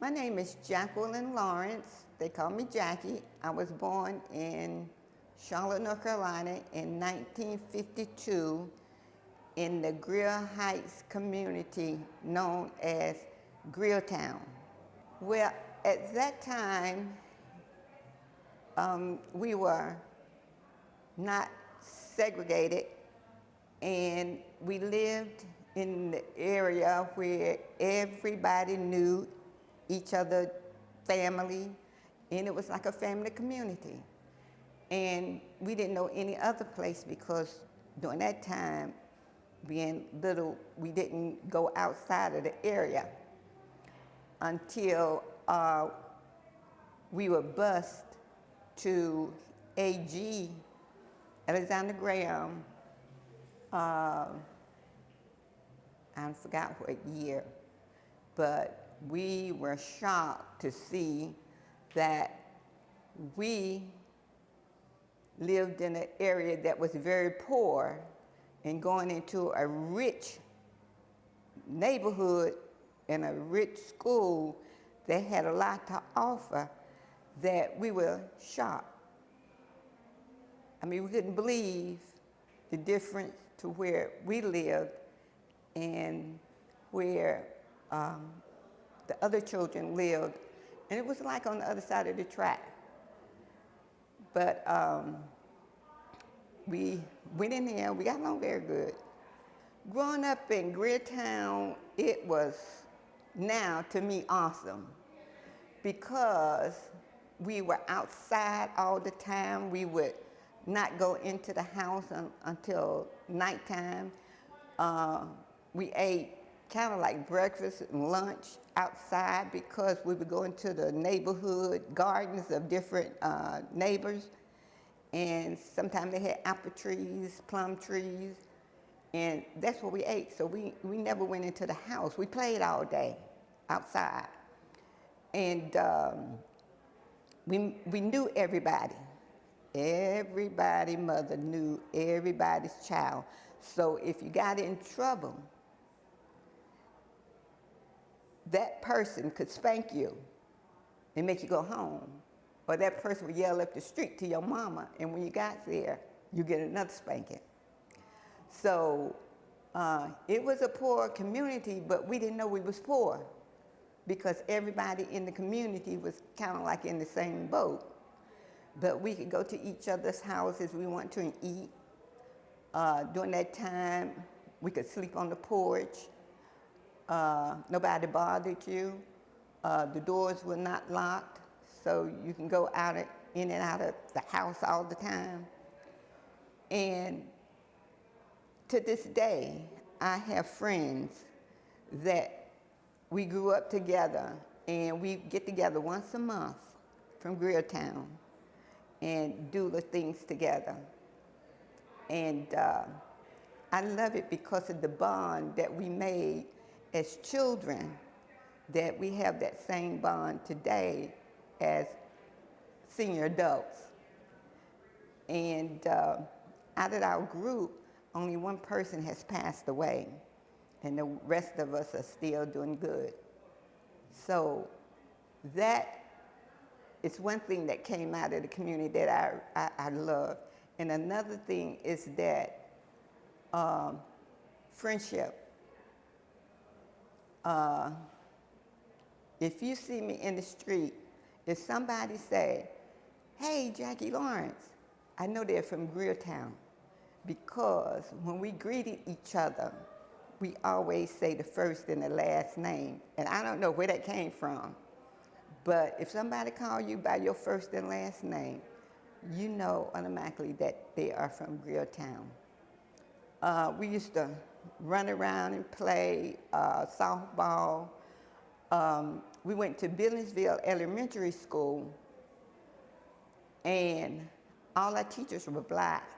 My name is Jacqueline Lawrence. They call me Jackie. I was born in Charlotte, North Carolina in 1952 in the Greer Heights community known as Greertown. Well, at that time, we were not segregated, and we lived in the area where everybody knew each other, family, and it was like a family community. And we didn't know any other place because during that time, being little, we didn't go outside of the area until we were bused to AG, Alexander Graham, I forgot what year, but we were shocked to see that we lived in an area that was very poor and going into a rich neighborhood and a rich school that had a lot to offer, that we were shocked. I mean, we couldn't believe the difference to where we lived and where the other children lived. And it was like on the other side of the track. But we went in there, we got along very good. Growing up in Greertown, it was now to me awesome because we were outside all the time. We would not go into the house until nighttime. We ate kind of like breakfast and lunch outside because we would go into the neighborhood gardens of different neighbors, and sometimes they had apple trees, plum trees, and that's what we ate. So we never went into the house. We played all day outside, and we knew everybody. Everybody mother knew everybody's child. So if you got in trouble, that person could spank you and make you go home. Or that person would yell up the street to your mama, and when you got there, you get another spanking. So it was a poor community, but we didn't know we was poor because everybody in the community was kind of like in the same boat. But we could go to each other's houses we wanted to and eat. During that time, we could sleep on the porch. Nobody bothered you. The doors were not locked, so you can go in and out of the house all the time. And to this day, I have friends that we grew up together, and we get together once a month from Greertown and do the things together. And I love it because of the bond that we made as children, that we have that same bond today as senior adults. And out of our group, only one person has passed away, and the rest of us are still doing good. So that is one thing that came out of the community that I love. And another thing is that friendship. If you see me in the street, if somebody say, "Hey, Jackie Lawrence," I know they're from Greertown, because when we greeted each other, we always say the first and the last name. And I don't know where that came from, but if somebody call you by your first and last name, you know automatically that they are from Greertown. We used to run around and play softball. We went to Billingsville Elementary School, and all our teachers were black.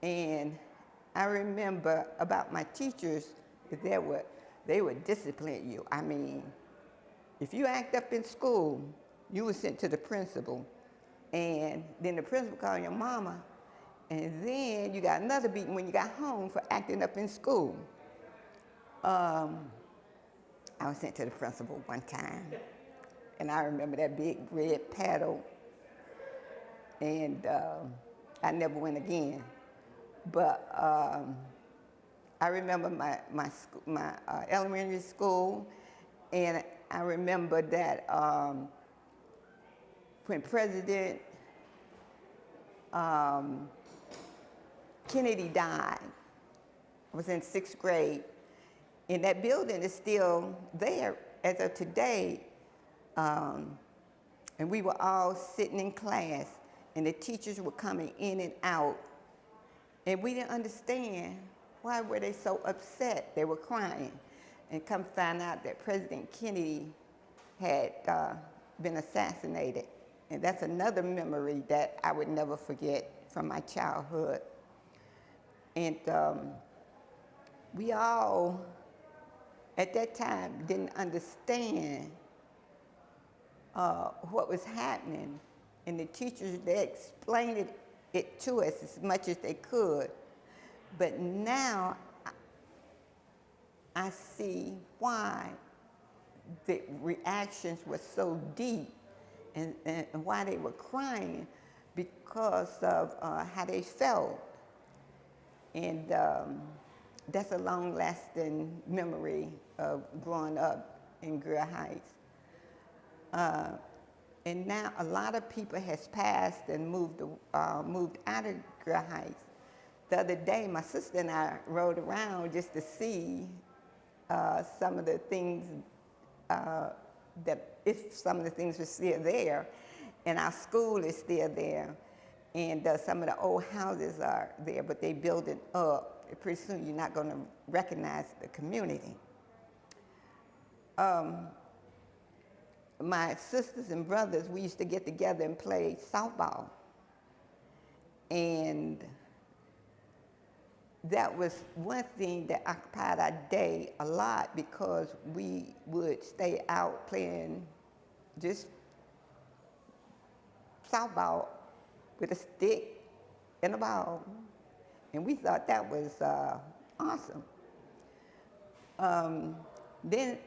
And I remember about my teachers, they would discipline you. I mean, if you act up in school, you were sent to the principal, and then the principal called your mama, and then you got another beating when you got home for acting up in school. I I was sent to the principal one time, and I remember that big red paddle, and I never went again. But I remember my elementary school, and I remember that when President Kennedy died, I was in 6th grade, and that building is still there as of today. And we were all sitting in class, and the teachers were coming in and out, and we didn't understand why were they so upset. They were crying, and come find out that President Kennedy had been assassinated. And that's another memory that I would never forget from my childhood. And we all, at that time, didn't understand what was happening. And the teachers, they explained it to us as much as they could. But now I see why the reactions were so deep and why they were crying, because of how they felt. And that's a long-lasting memory of growing up in Greer Heights. And now a lot of people has passed and moved out of Greer Heights. The other day, my sister and I rode around just to see some of the things that if some of the things were still there, and our school is still there, and some of the old houses are there, but they build it up. Pretty soon you're not going to recognize the community. My sisters and brothers, we used to get together and play softball. And that was one thing that occupied our day a lot, because we would stay out playing just softball with a stick and a ball. And we thought that was awesome. Then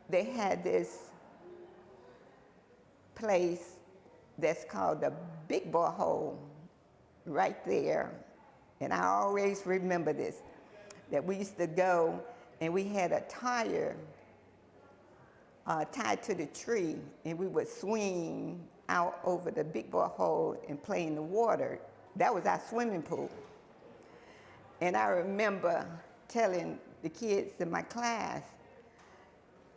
they had this place that's called the Big Boy Hole right there. And I always remember this, that we used to go and we had a tire tied to the tree, and we would swing out over the Big Boy Hole and play in the water. That was our swimming pool. And I remember telling the kids in my class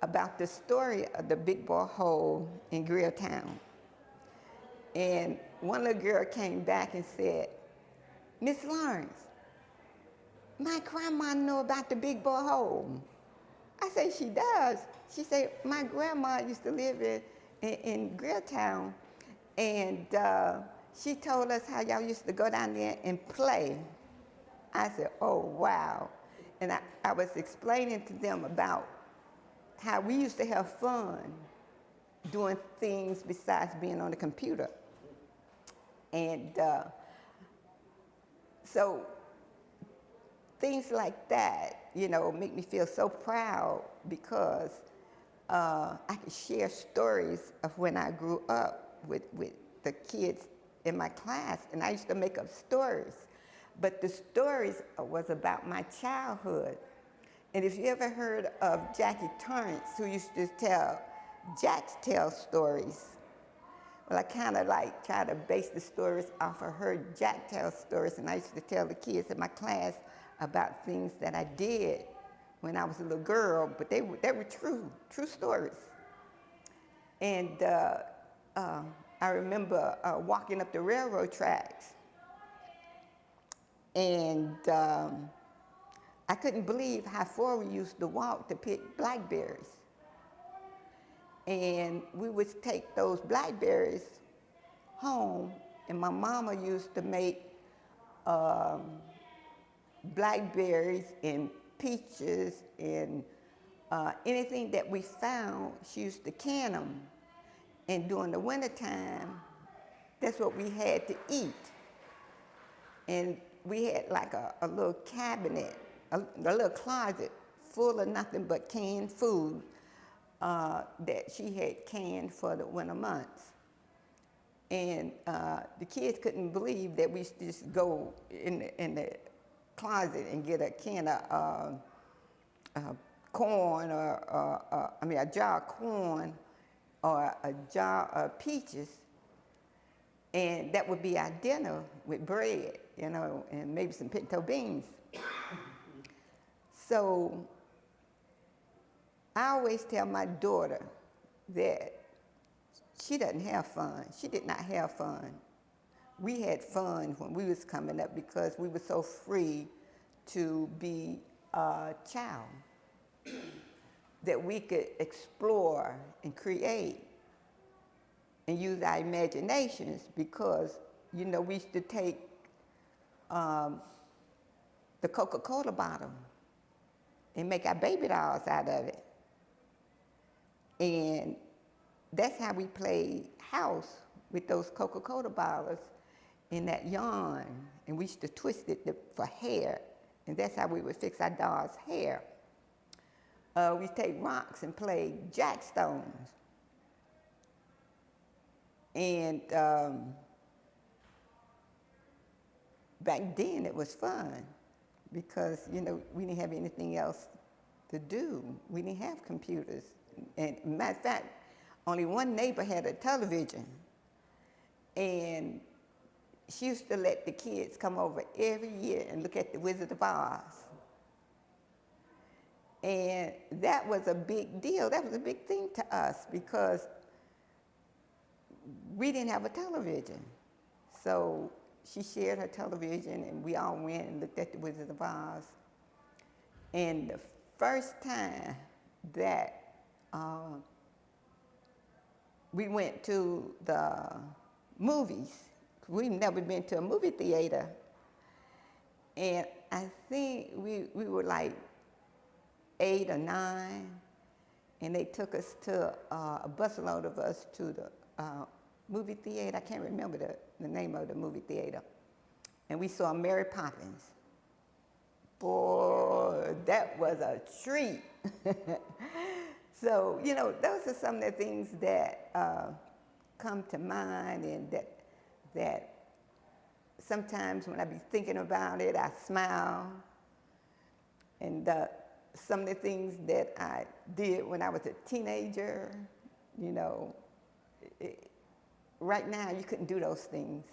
about the story of the Big Boy Hole in Greertown. And one little girl came back and said, "Miss Lawrence, my grandma know about the Big Boy Hole." I said, "She does?" She said, "My grandma used to live in Greertown, and she told us how y'all used to go down there and play." I said, "Oh, wow." And I was explaining to them about how we used to have fun doing things besides being on the computer. And so things like that, make me feel so proud, because I could share stories of when I grew up with the kids in my class, and I used to make up stories. But the stories was about my childhood. And if you ever heard of Jackie Torrance, who used to tell Jack's Tale stories, well, I kind of try to base the stories off of her Jack Tale stories, and I used to tell the kids in my class about things that I did when I was a little girl, but they were true stories. And I remember walking up the railroad tracks, and I couldn't believe how far we used to walk to pick blackberries. And we would take those blackberries home, and my mama used to make blackberries and peaches and anything that we found. She used to can them. And during the wintertime, that's what we had to eat. And we had like a little cabinet, a little closet full of nothing but canned food. that she had canned for the winter months. And the kids couldn't believe that we used to just go in the closet and get a can of corn a jar of corn or a jar of peaches, and that would be our dinner with bread, and maybe some pinto beans. So I always tell my daughter that she doesn't have fun. She did not have fun. We had fun when we was coming up because we were so free to be a child that we could explore and create and use our imaginations because, we used to take the Coca-Cola bottle and make our baby dolls out of it. And that's how we played house with those Coca-Cola bottles in that yarn. And we used to twist it for hair. And that's how we would fix our doll's hair. We'd take rocks and play jackstones. And back then it was fun because, we didn't have anything else to do. We didn't have computers. And matter of fact, only one neighbor had a television. And she used to let the kids come over every year and look at the Wizard of Oz. And that was a big deal. That was a big thing to us because we didn't have a television. So she shared her television and we all went and looked at the Wizard of Oz. And the first time that we went to the movies, we'd never been to a movie theater. And I think we were like 8 or 9, and they took us to a busload of us to the movie theater. I can't remember the name of the movie theater. And we saw Mary Poppins. Boy, that was a treat. So, those are some of the things that come to mind, and that sometimes when I be thinking about it, I smile. And some of the things that I did when I was a teenager, right now you couldn't do those things.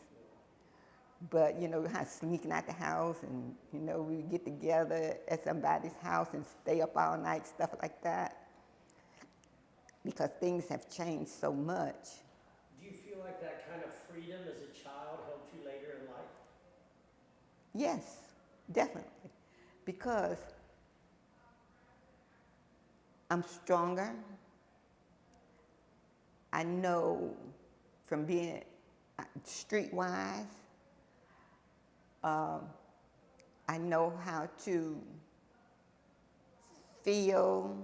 But, how sneaking out the house and, we would get together at somebody's house and stay up all night, stuff like that. Because things have changed so much. Do you feel like that kind of freedom as a child helped you later in life? Yes, definitely. Because I'm stronger. I know from being streetwise, I know how to feel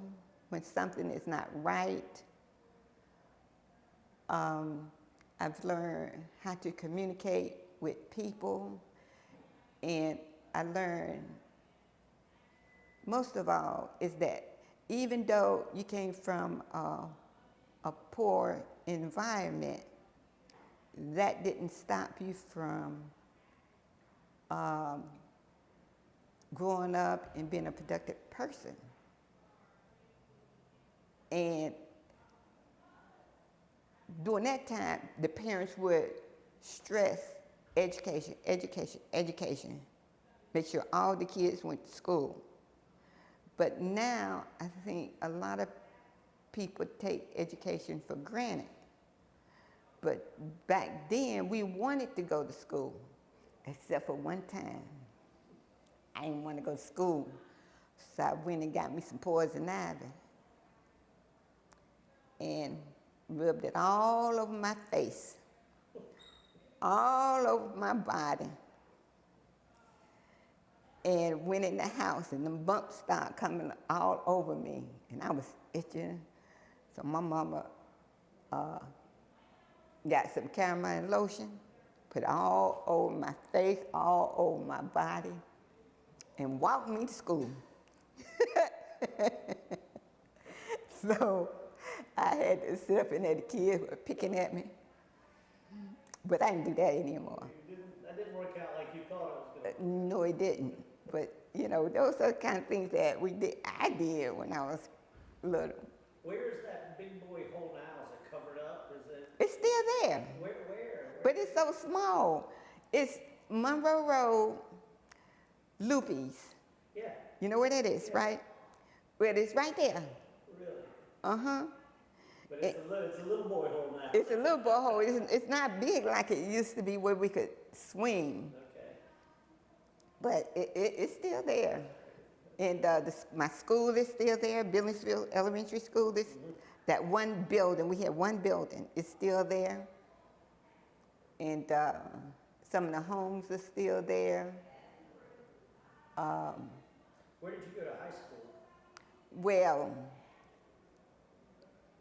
when something is not right. I've learned how to communicate with people, and I learned most of all is that even though you came from a poor environment, that didn't stop you from growing up and being a productive person. And during that time, the parents would stress education, education, education. Make sure all the kids went to school. But now, I think a lot of people take education for granted. But back then, we wanted to go to school, except for one time. I didn't want to go to school, so I went and got me some poison ivy and rubbed it all over my face, all over my body, and went in the house, and the bumps started coming all over me, and I was itching. So my mama got some calamine lotion, put it all over my face, all over my body, and walked me to school. So I had to sit up and the kids were picking at me. But I didn't do that anymore. That didn't work out like you thought it was going to. No, it didn't. But, those are the kind of things that I did when I was little. Where is that big boy hole now? Is it covered up? Is it? It's still there. Where? But it's so small. It's Monroe Road, Loopy's. Yeah. You know where that is, right? Well, it's right there. Really? Uh-huh. But it's a little boy hole now. It's a little borehole. It's not big like it used to be where we could swing. Okay. But it's still there. And my school is still there, Billingsville Elementary School. That one building, we had one building, it's still there. And some of the homes are still there. Where did you go to high school? Well,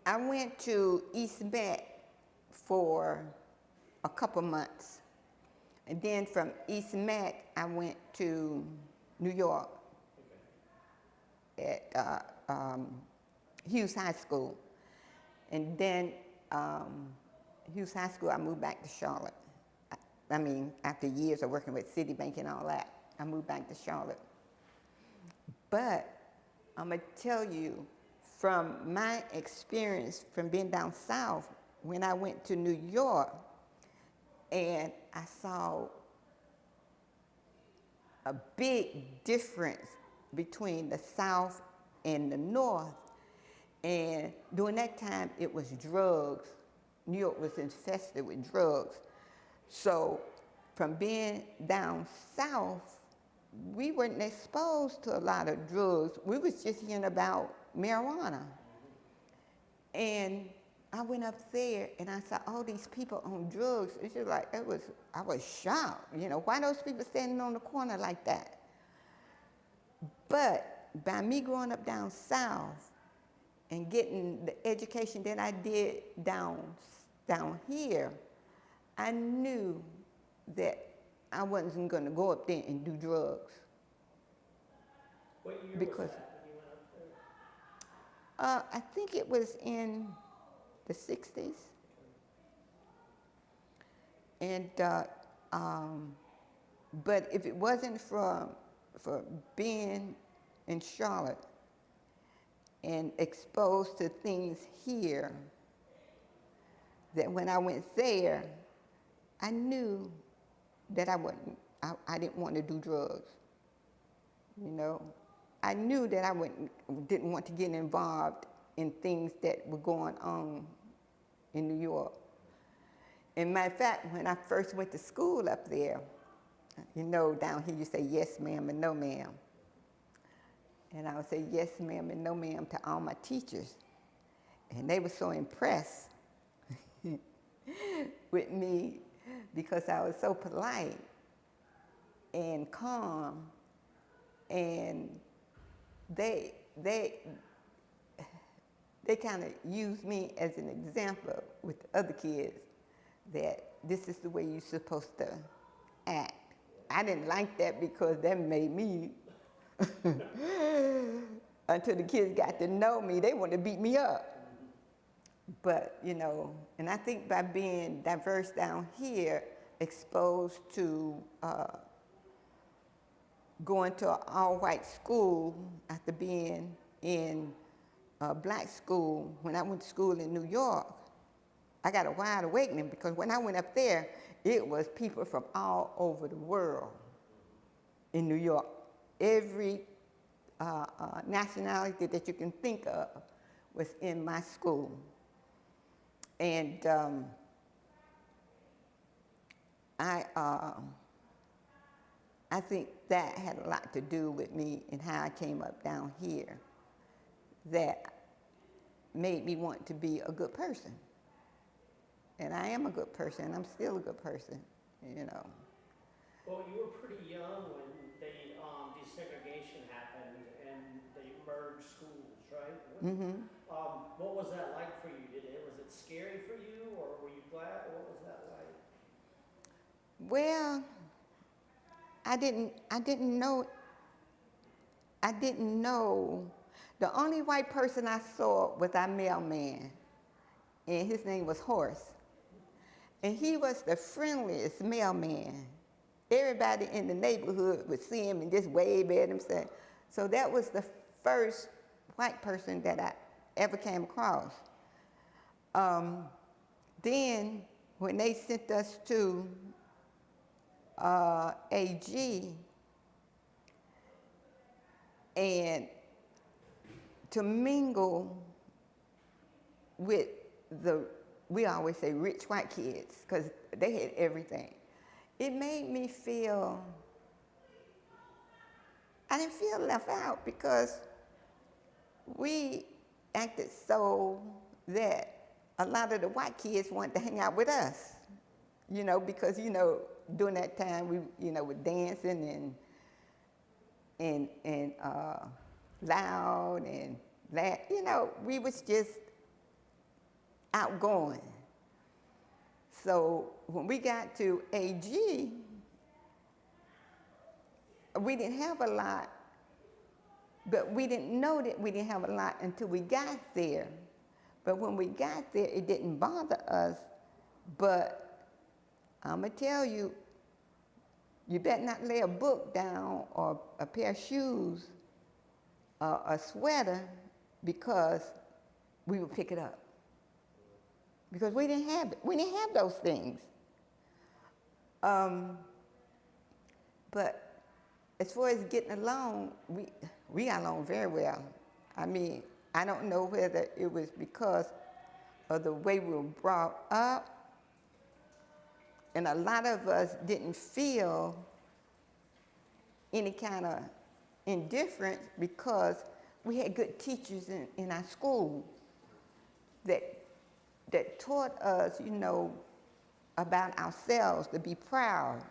I went to East Meck for a couple months. And then from East Meck, I went to New York at Hughes High School. And then Hughes High School, I moved back to Charlotte. I mean, after years of working with Citibank and all that, I moved back to Charlotte. But I'm gonna tell you, from my experience from being down south, when I went to New York and I saw a big difference between the south and the north. And during that time, it was drugs. New York was infested with drugs. So from being down south, we weren't exposed to a lot of drugs. We was just hearing about marijuana. And I went up there and I saw all these people on drugs. It's just like, I was shocked. Why those people standing on the corner like that? But by me growing up down south and getting the education that I did down here, I knew that I wasn't going to go up there and do drugs. What year Because was that when you went up there? I think it was in the 60s. And but if it wasn't for being in Charlotte and exposed to things here, that when I went there, I knew that I didn't want to do drugs. I knew that I didn't want to get involved in things that were going on in New York. And matter of fact, when I first went to school up there, down here you say yes ma'am and no ma'am. And I would say yes ma'am and no ma'am to all my teachers. And they were so impressed with me because I was so polite and calm, and they kind of used me as an example with the other kids that this is the way you're supposed to act. I didn't like that because that made me, until the kids got to know me, they wanted to beat me up. But, and I think by being diverse down here, exposed to going to an all-white school after being in a black school, when I went to school in New York, I got a wide awakening because when I went up there, it was people from all over the world in New York. Every nationality that you can think of was in my school. And I think that had a lot to do with me and how I came up down here, that made me want to be a good person. And I am a good person, I'm still a good person, Well, you were pretty young when desegregation happened and they merged schools, right? Mm-hmm. What was that like for you? Was it scary for you, or were you glad? What was that like? Well, I didn't know. The only white person I saw was our mailman. and his name was Horace. And he was the friendliest mailman. Everybody in the neighborhood would see him and just wave at him. So that was the first white person that I ever came across. Then when they sent us to AG and to mingle with we always say rich white kids, because they had everything. It made me feel, I didn't feel left out because we acted so that a lot of the white kids wanted to hang out with us, because, during that time we, were dancing and loud and laugh, we was just outgoing. So when we got to AG, we didn't have a lot, but we didn't know that we didn't have a lot until we got there. But when we got there, it didn't bother us. But I'm going to tell you, you better not lay a book down or a pair of shoes or a sweater, because we would pick it up. Because we didn't have it. We didn't have those things. But as far as getting along, we got along very well. I mean, I don't know whether it was because of the way we were brought up, and a lot of us didn't feel any kind of indifference because we had good teachers in our school that taught us, about ourselves, to be proud.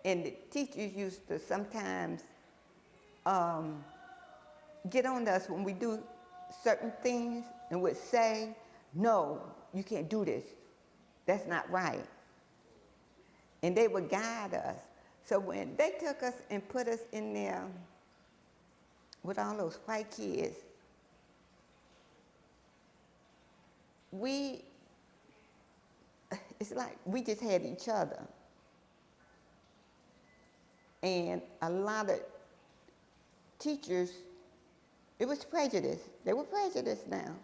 And the teachers used to sometimes get on us when we do certain things and would say, no, you can't do this. That's not right. And they would guide us. So when they took us and put us in there with all those white kids, it's like we just had each other. And a lot of teachers, it was prejudice. They were prejudiced now.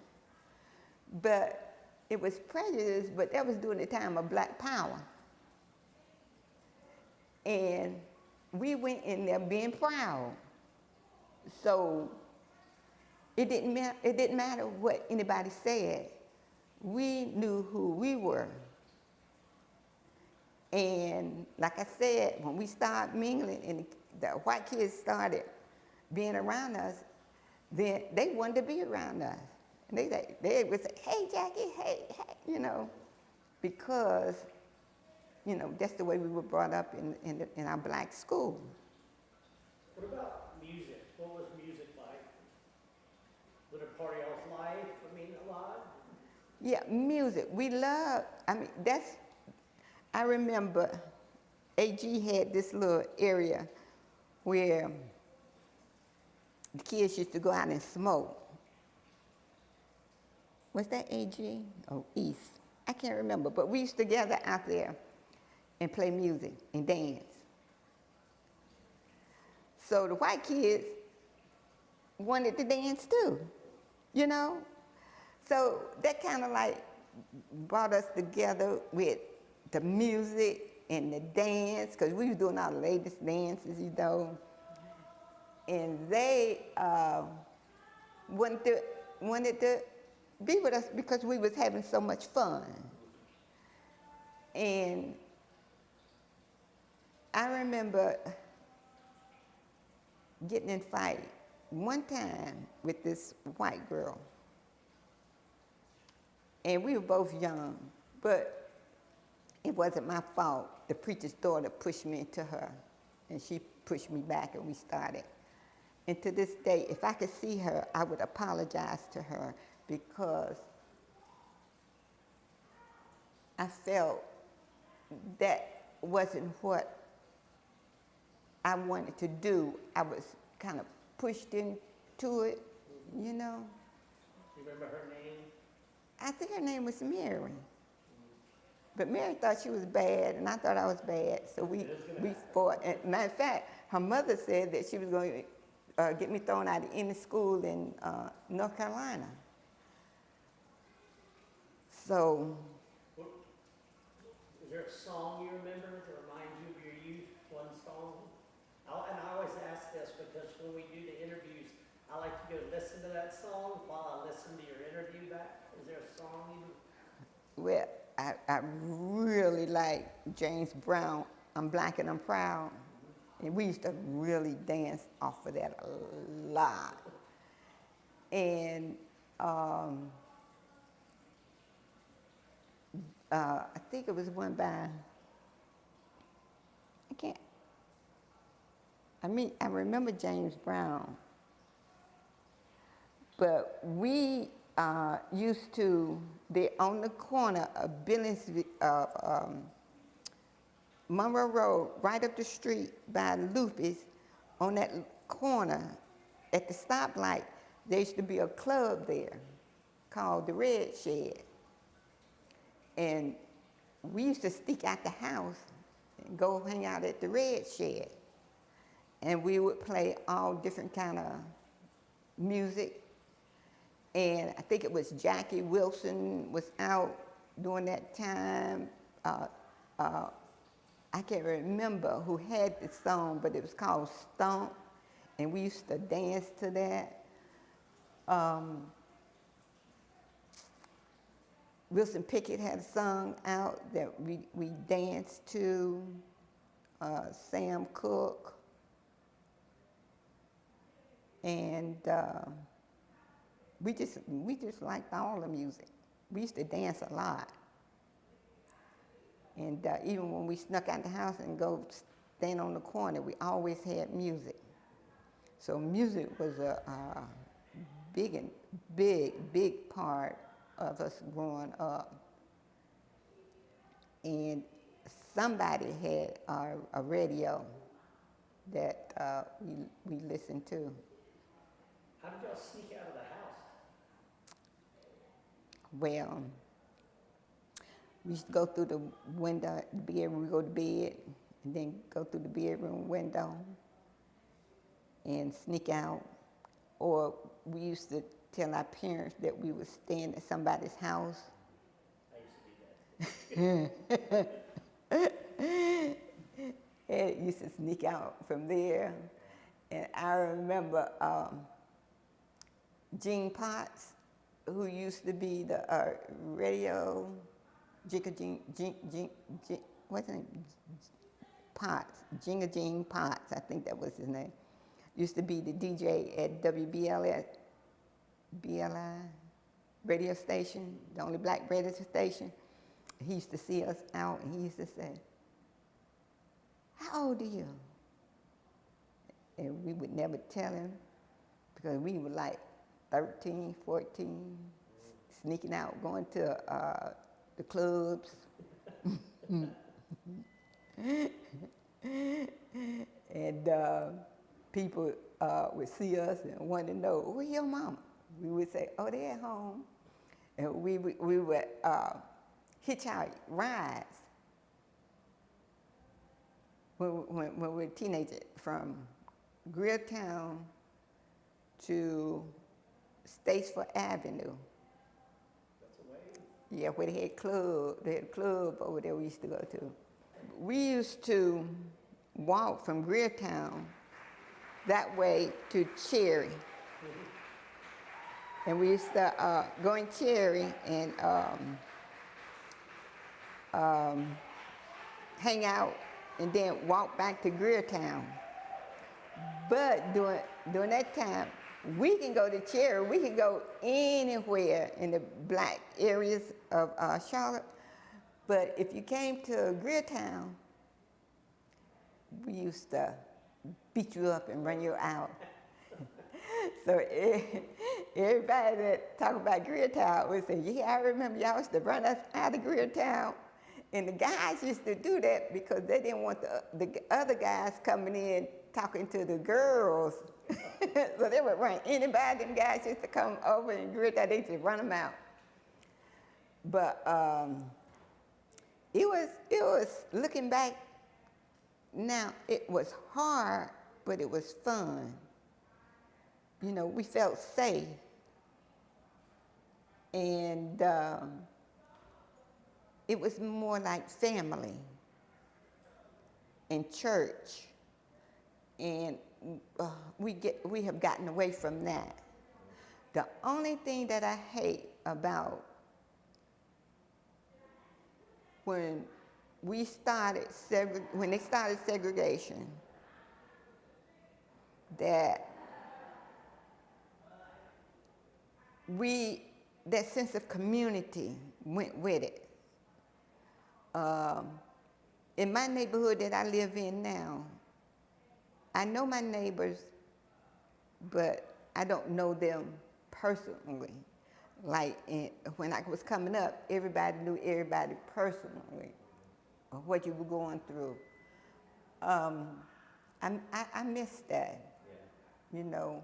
But it was prejudice, but that was during the time of Black Power. And we went in there being proud. So it didn't matter what anybody said. We knew who we were. And like I said, when we started mingling and the white kids started being around us, then they wanted to be around us. And they would say, hey, Jackie, hey, because, that's the way we were brought up in our black school. What about music? What was music like? Was it a part of y'all's life? A lot? Yeah, music. We loved, I remember AG had this little area where the kids used to go out and smoke. Was that AG? Oh, East. I can't remember, but we used to gather out there and play music and dance. So the white kids wanted to dance too, So that kind of like brought us together with the music and the dance, because we was doing our latest dances, And they wanted to be with us because we was having so much fun. And I remember getting in a fight one time with this white girl. And we were both young, but it wasn't my fault. The preacher's daughter pushed me into her, and she pushed me back, and we started. And to this day, if I could see her, I would apologize to her, because I felt that wasn't what I wanted to do. I was kind of pushed into it, You remember her name? I think her name was Mary. But Mary thought she was bad, and I thought I was bad. So we fought. And matter of fact, her mother said that she was going to get me thrown out of any school in North Carolina. So. Is there a song you remember that reminds you of your youth? One song? And I always ask this because when we do the interviews, I like to go listen to that song while I listen to your interview back. Is there a song you? Well, I really like James Brown, I'm Black and I'm Proud. And we used to really dance off of that a lot. And I think it was one by, I remember James Brown. But we used to, on the corner of Billings, Monroe Road, right up the street by Lupe's, on that corner at the stoplight, there used to be a club there called the Red Shed. And we used to sneak out the house and go hang out at the Red Shed. And we would play all different kind of music. And I think it was Jackie Wilson was out during that time. I can't remember who had the song, but it was called Stomp, and we used to dance to that. Wilson Pickett had a song out that we danced to, Sam Cooke, and we just liked all the music. We used to dance a lot. And even when we snuck out the house and go stand on the corner, we always had music. So music was a big part of us growing up. And somebody had a radio that we listened to. How did y'all sneak out of the house? Well, we used to go through the window, the bedroom, we go to bed, and then go through the bedroom window and sneak out. Or we used to tell our parents that we were staying at somebody's house. I used to do that. And used to sneak out from there. And I remember Gene Potts, who used to be the radio, what's his name? Potts, Gene Potts, I think that was his name. Used to be the DJ at WBLI radio station, the only black radio station. He used to see us out and he used to say, "How old are you?" And we would never tell him because we were like 13, 14, sneaking out, going to the clubs. And people would see us and want to know, "Where's your mama?" We would say, "Oh, they're at home." And we would hitchhike rides when we were teenagers from Greertown to Statesford Avenue. That's a way. Yeah, where they had a club over there we used to go to. We used to walk from Greertown that way to Cherry. Mm-hmm. And we used to go in Cherry and hang out and then walk back to Greertown. But during that time, we can go to Cherry, we can go anywhere in the black areas of Charlotte. But if you came to Greertown, we used to beat you up and run you out. So everybody that talk about Greertown would say, "Yeah, I remember y'all used to run us out of Greertown." And the guys used to do that because they didn't want the other guys coming in talking to the girls. So they would run anybody, them guys used to come over and Greertown, they used to run them out. But it was looking back now, it was hard, but it was fun. You know, we felt safe. And it was more like family and church. And we have gotten away from that. The only thing that I hate about when they started segregation, that that sense of community went with it. In my neighborhood that I live in now, I know my neighbors, but I don't know them personally. Like when I was coming up, everybody knew everybody personally, or what you were going through. I miss that, you know.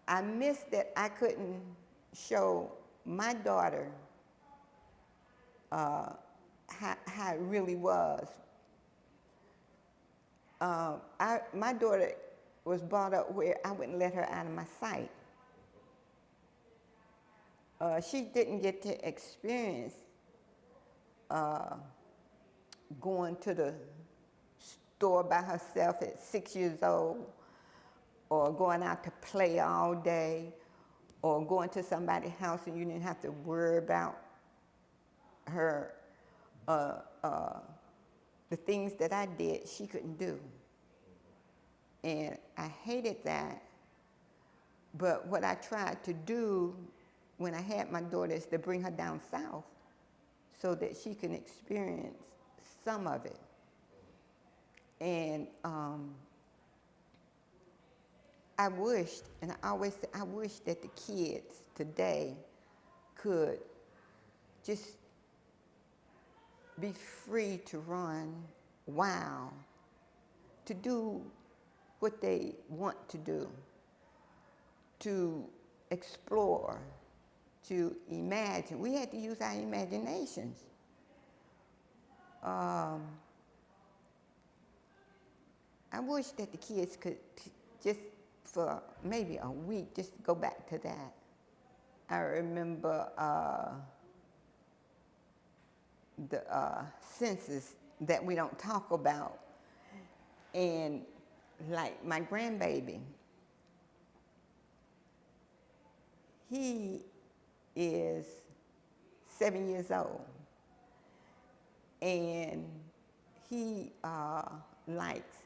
I miss that I couldn't show my daughter how it really was. My daughter was brought up where I wouldn't let her out of my sight. She didn't get to experience going to the store by herself at 6 years old, or going out to play all day, or going to somebody's house and you didn't have to worry about her. The things that I did, she couldn't do. And I hated that. But what I tried to do when I had my daughter is to bring her down south so that she can experience some of it. And I wished, and I always say, I wish that the kids today could just be free to run wild, to do what they want to do, to explore, to imagine. We had to use our imaginations. I wish that the kids could just for maybe a week just go back to that. I remember the census that we don't talk about, and like my grandbaby, he is 7 years old, and he likes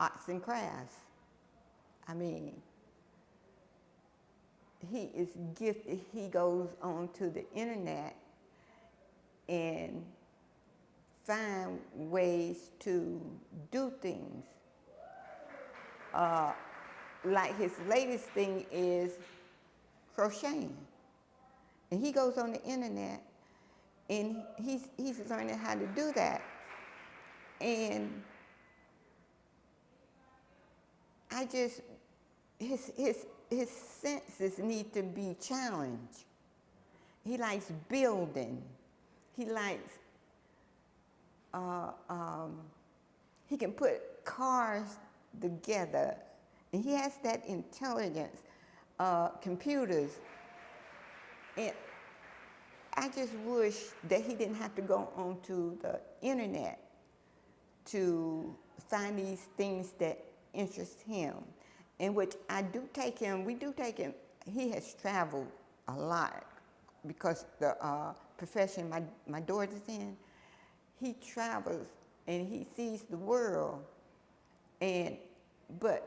arts and crafts. I mean, he is gifted. He goes onto the internet and find ways to do things. Like his latest thing is crocheting. And he goes on the internet and he's learning how to do that. And his senses need to be challenged. He likes building. He likes, he can put cars together, and he has that intelligence, computers. And I just wish that he didn't have to go onto the internet to find these things that interest him. In which we do take him, he has traveled a lot because the profession my daughter's in, he travels and he sees the world. But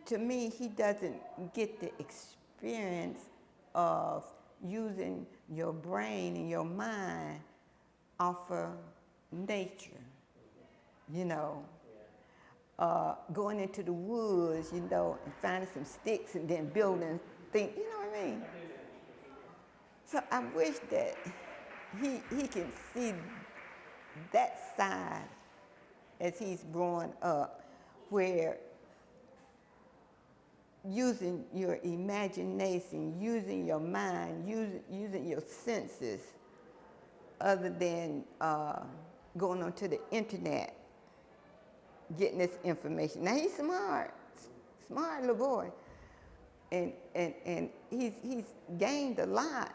to me, he doesn't get the experience of using your brain and your mind off of nature, you know. Going into the woods, you know, and finding some sticks and then building things, you know what I mean? So I wish that he can see that side as he's growing up, where using your imagination, using your mind, using your senses, other than going onto the internet, getting this information. Now he's smart little boy, and he's gained a lot,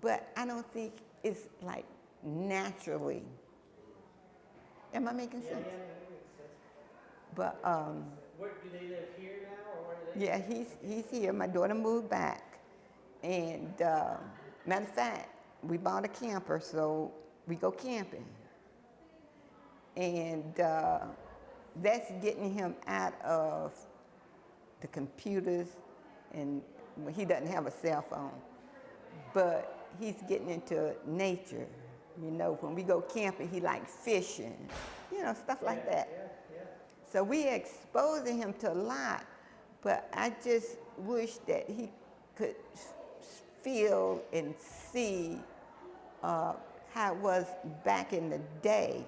but I don't think it's like naturally. Am I making sense? Yeah, that makes sense. But Where, do they live here now, or where do they? yeah, he's here. My daughter moved back, and matter of fact, we bought a camper, so we go camping, and that's getting him out of the computers, and well, he doesn't have a cell phone, but he's getting into nature. You know, when we go camping, he likes fishing, you know, stuff like that. Yeah. So we exposing him to a lot, but I just wish that he could feel and see how it was back in the day.